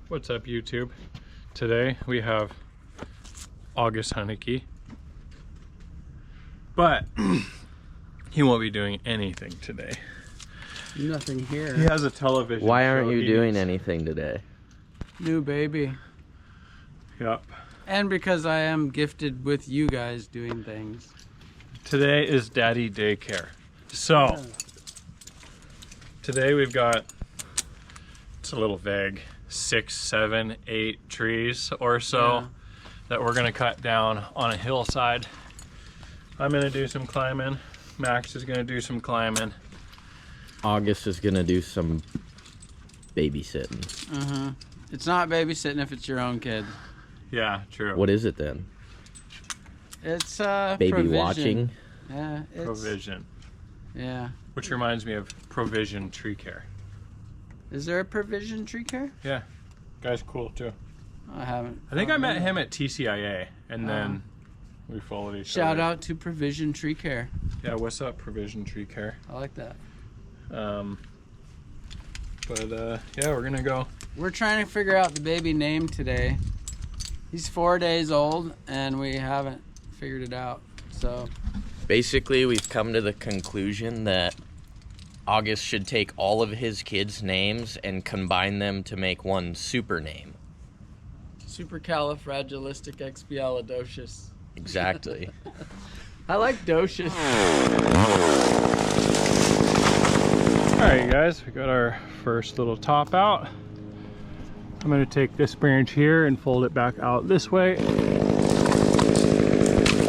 What's up, YouTube? Today we have August Haneke, but he won't be doing anything today. Nothing here. He has a television. Why aren't you doing anything today? New baby. Yep. And because I am gifted with you guys doing things. Today is daddy daycare. So, today we've got, it's a little vague, 6, 7, 8 trees or so that we're gonna cut down on a hillside. I'm gonna do some climbing. Max is gonna do some climbing. August is gonna do some babysitting. It's not babysitting if it's your own kid. Yeah, true. What is it then? It's Baby provision. watching? Yeah, it's Provision. Yeah. Which reminds me of provision tree care. Is there a provision tree care? Yeah, guy's cool too. I haven't. I think I met him at TCIA, and then we followed each other. Shout out to Provision Tree Care. Yeah, what's up, Provision Tree Care? I like that. Yeah, we're gonna go. We're trying to figure out the baby name today. He's 4 days old, and we haven't figured it out. So Basically, we've come to the conclusion that August should take all of his kids' names and combine them to make one super name. supercalifragilisticexpialidocious. Exactly. I like docious. Alright, you guys, we got our first little top out. I'm gonna take this branch here and fold it back out this way.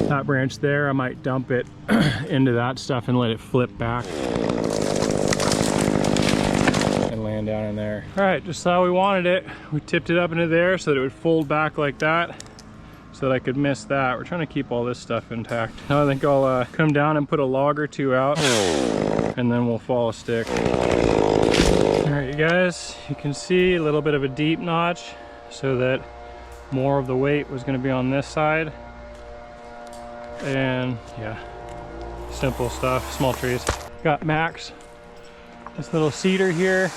That branch there, I might dump it into that stuff and let it flip back and land down in there. All right, just how we wanted it. We tipped it up into there so that it would fold back like that so that I could miss that. We're trying to keep all this stuff intact. Now I think I'll come down and put a log or two out and then we'll fall a stick. All right, you guys, you can see a little bit of a deep notch so that more of the weight was gonna be on this side. And yeah, simple stuff, small trees. Got Max, this little cedar here.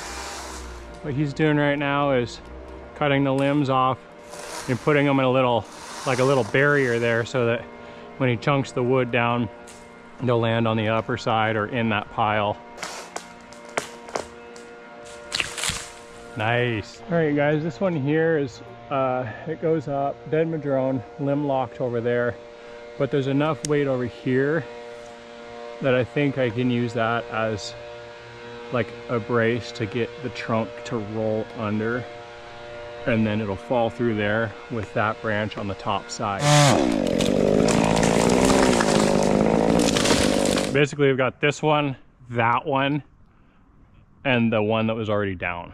What he's doing right now is cutting the limbs off and putting them in a little barrier there so that when he chunks the wood down, they'll land on the upper side or in that pile. Nice. All right, guys, this one here is, it goes up, dead madrone, limb locked over there. But there's enough weight over here that I think I can use that as like a brace to get the trunk to roll under, and then it'll fall through there with that branch on the top side. Basically, we've got this one, that one, and the one that was already down.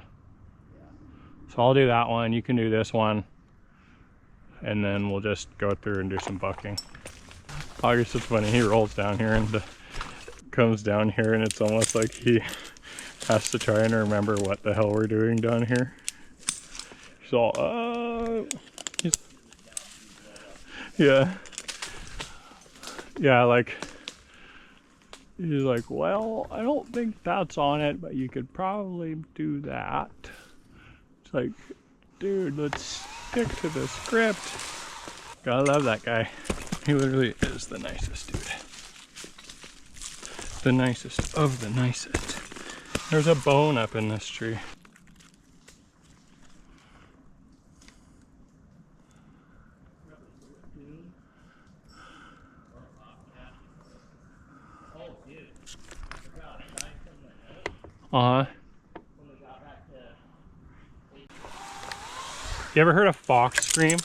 So I'll do that one, you can do this one, and then we'll just go through and do some bucking. August is funny, he rolls down here and comes down here and it's almost like he has to try and remember what the hell we're doing down here. He's all, yeah, like, he's like, well, I don't think that's on it, but you could probably do that. It's like, dude, let's stick to the script. Gotta love that guy. He literally is the nicest dude. The nicest of the nicest. There's a bone up in this tree. Uh-huh. You ever heard a fox scream?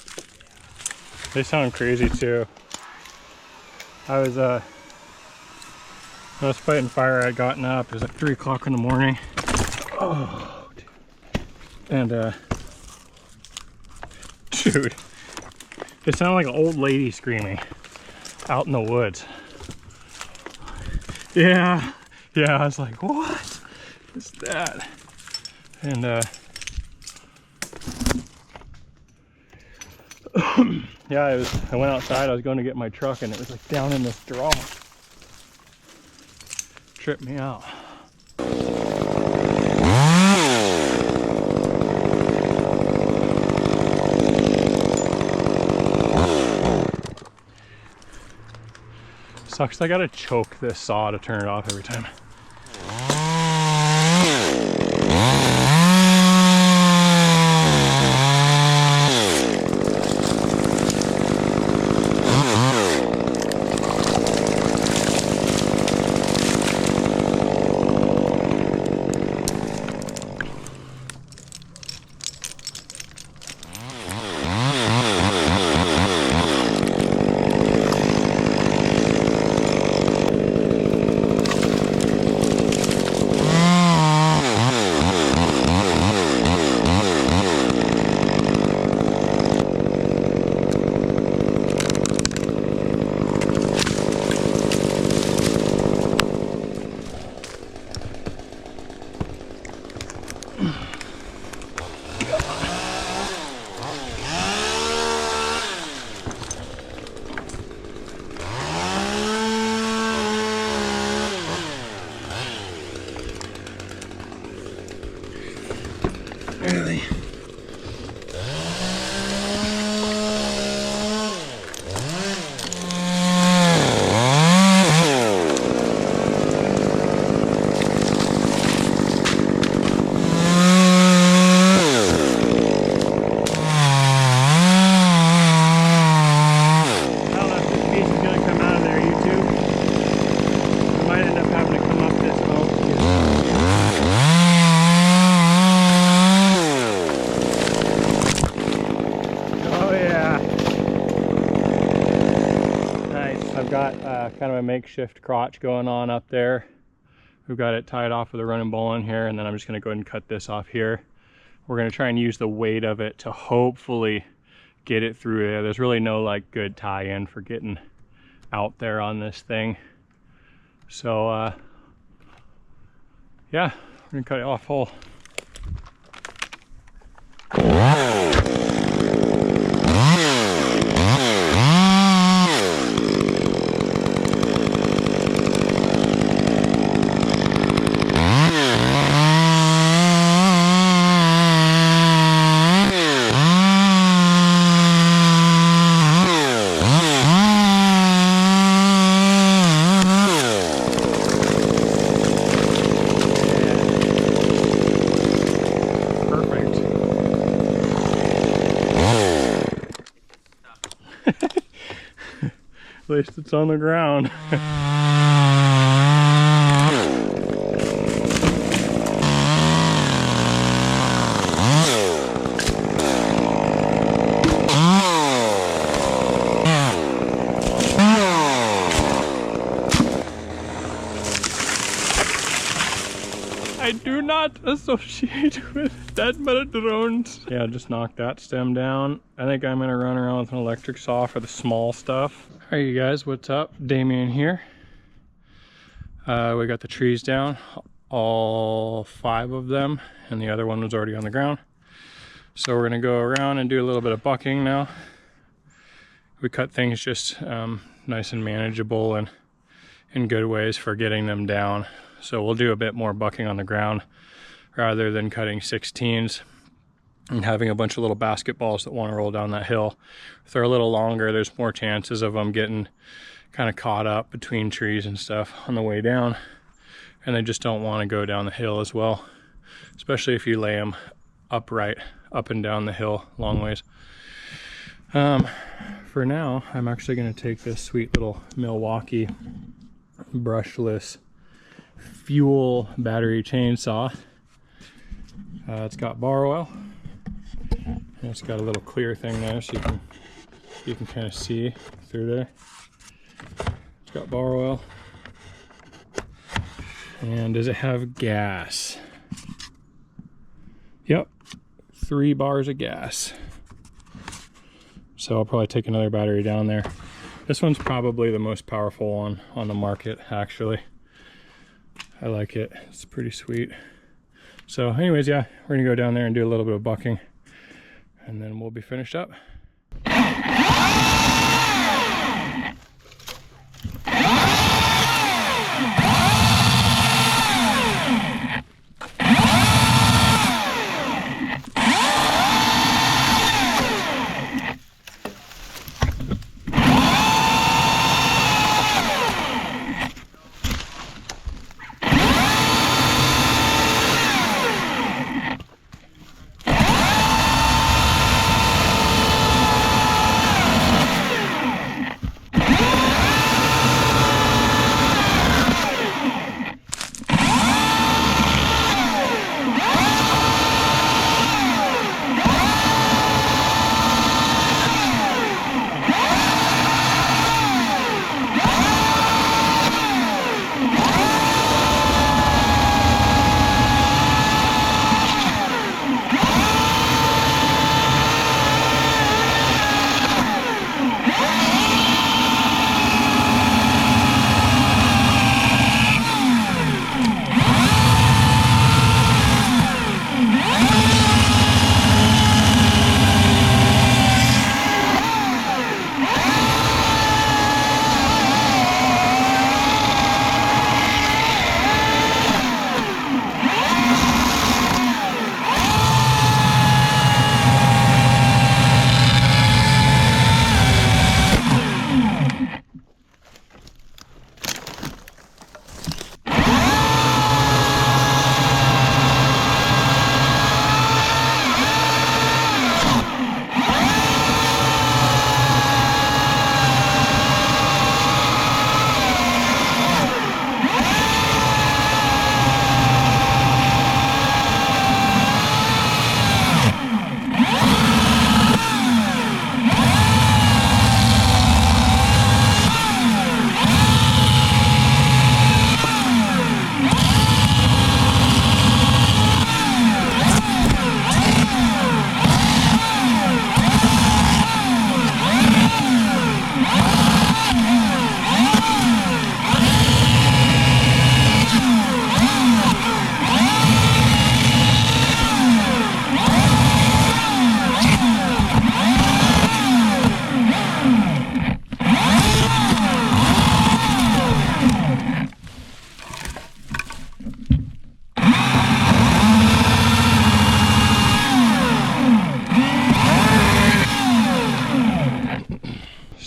They sound crazy too. I was fighting fire. I had gotten up. It was like 3 o'clock in the morning. Oh, dude. And dude, it sounded like an old lady screaming out in the woods. Yeah, I was like, what is that? And yeah, I went outside, I was going to get my truck and it was like down in this draw. Tripped me out. Sucks, I gotta choke this saw to turn it off every time. Really? Got kind of a makeshift crotch going on up there. We've got it tied off with a running ball in here, and then I'm just going to go ahead and cut this off here. We're going to try and use the weight of it to hopefully get it through there. There's really no like good tie-in for getting out there on this thing. So yeah, we're going to cut it off whole. At least it's on the ground. I do not associate with that many drones. Yeah, just knock that stem down. I think I'm gonna run around with an electric saw for the small stuff. All right, you guys, what's up? Damien here. We got the trees down, all 5 of them, and the other one was already on the ground. So we're gonna go around and do a little bit of bucking now. We cut things just nice and manageable and in good ways for getting them down. So we'll do a bit more bucking on the ground rather than cutting 16s and having a bunch of little basketballs that want to roll down that hill. If they're a little longer, there's more chances of them getting kind of caught up between trees and stuff on the way down. And they just don't want to go down the hill as well, especially if you lay them upright, up and down the hill long ways. For now, I'm actually going to take this sweet little Milwaukee brushless fuel battery chainsaw. It's got bar oil, and it's got a little clear thing there so you can kind of see through there. It's got bar oil. And does it have gas? Yep, 3 bars of gas. So I'll probably take another battery down there. This one's probably the most powerful one on the market, actually. I like it, it's pretty sweet. So anyways, yeah, we're gonna go down there and do a little bit of bucking, and then we'll be finished up.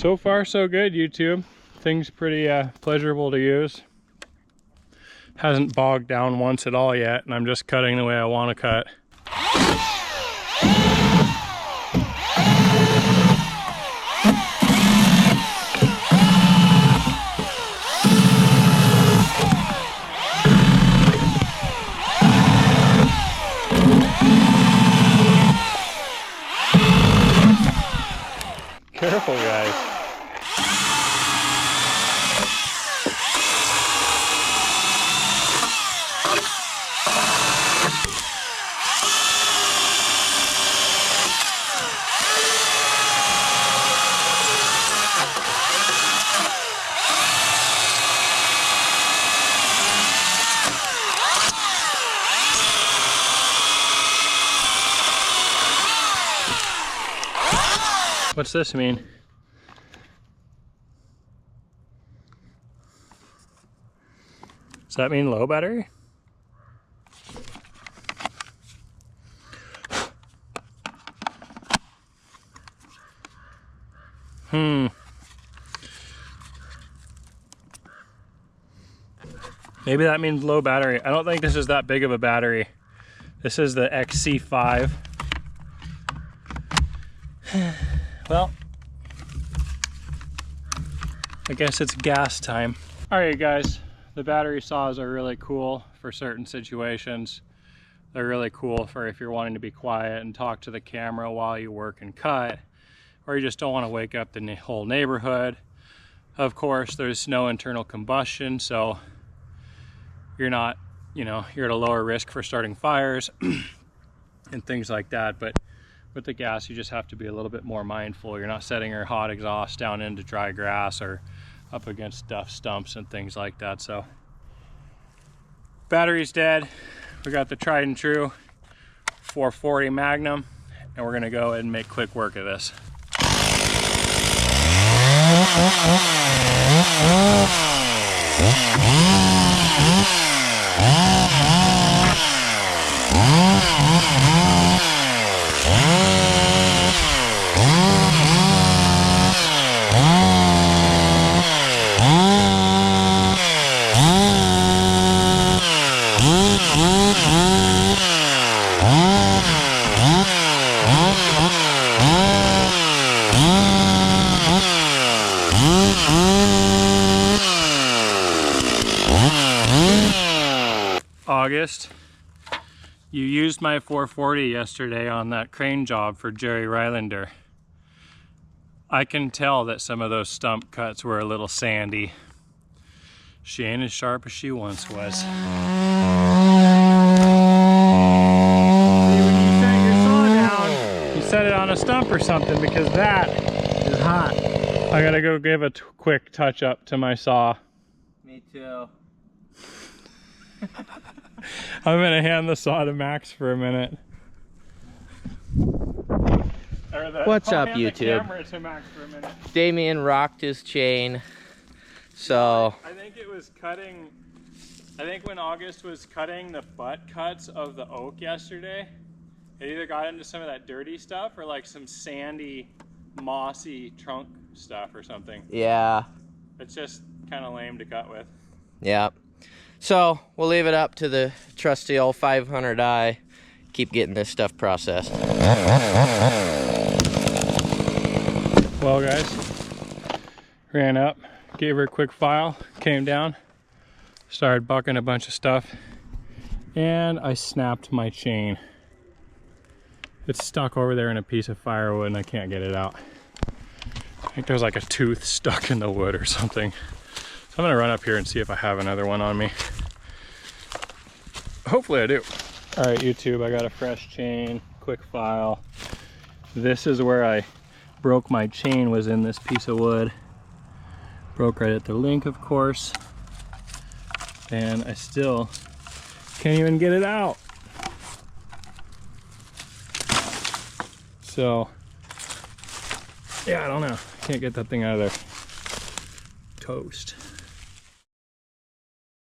So far so good, YouTube. Thing's pretty pleasurable to use. Hasn't bogged down once at all yet, and I'm just cutting the way I want to cut. Careful, guys. What's this mean? Does that mean low battery? Maybe that means low battery. I don't think this is that big of a battery. This is the XC5. Well, I guess it's gas time. All right, guys, the battery saws are really cool for certain situations. They're really cool for if you're wanting to be quiet and talk to the camera while you work and cut, or you just don't want to wake up the whole neighborhood. Of course, there's no internal combustion, so you're not, you're at a lower risk for starting fires and things like that. But with the gas, you just have to be a little bit more mindful. You're not setting your hot exhaust down into dry grass or up against duff stumps and things like that. So battery's dead. We got the tried and true 440 Magnum, and we're gonna go ahead and make quick work of this. August, you used my 440 yesterday on that crane job for Jerry Rylander. I can tell that some of those stump cuts were a little sandy. She ain't as sharp as she once was. See, when you set your saw down, you set it on a stump or something, because that is hot. I gotta go give a quick touch up to my saw. Me too. I'm gonna hand the saw to Max for a minute. What's up, hand YouTube? The camera to Max for a minute. Damien rocked his chain, so I think it was cutting. I think when August was cutting the butt cuts of the oak yesterday, it either got into some of that dirty stuff or like some sandy, mossy trunk stuff or something. yeah, It's just kind of lame to cut with. yeah. So we'll leave it up to the trusty old 500i. Keep getting this stuff processed. Well, guys, ran up, gave her a quick file, came down, started bucking a bunch of stuff, and I snapped my chain. It's stuck over there in a piece of firewood and I can't get it out. I think there's like a tooth stuck in the wood or something. So I'm gonna run up here and see if I have another one on me. Hopefully I do. All right, YouTube, I got a fresh chain, quick file. This is where I broke my chain, was in this piece of wood. Broke right at the link, of course. And I still can't even get it out. So, yeah, I don't know. Can't get that thing out of there. Toast.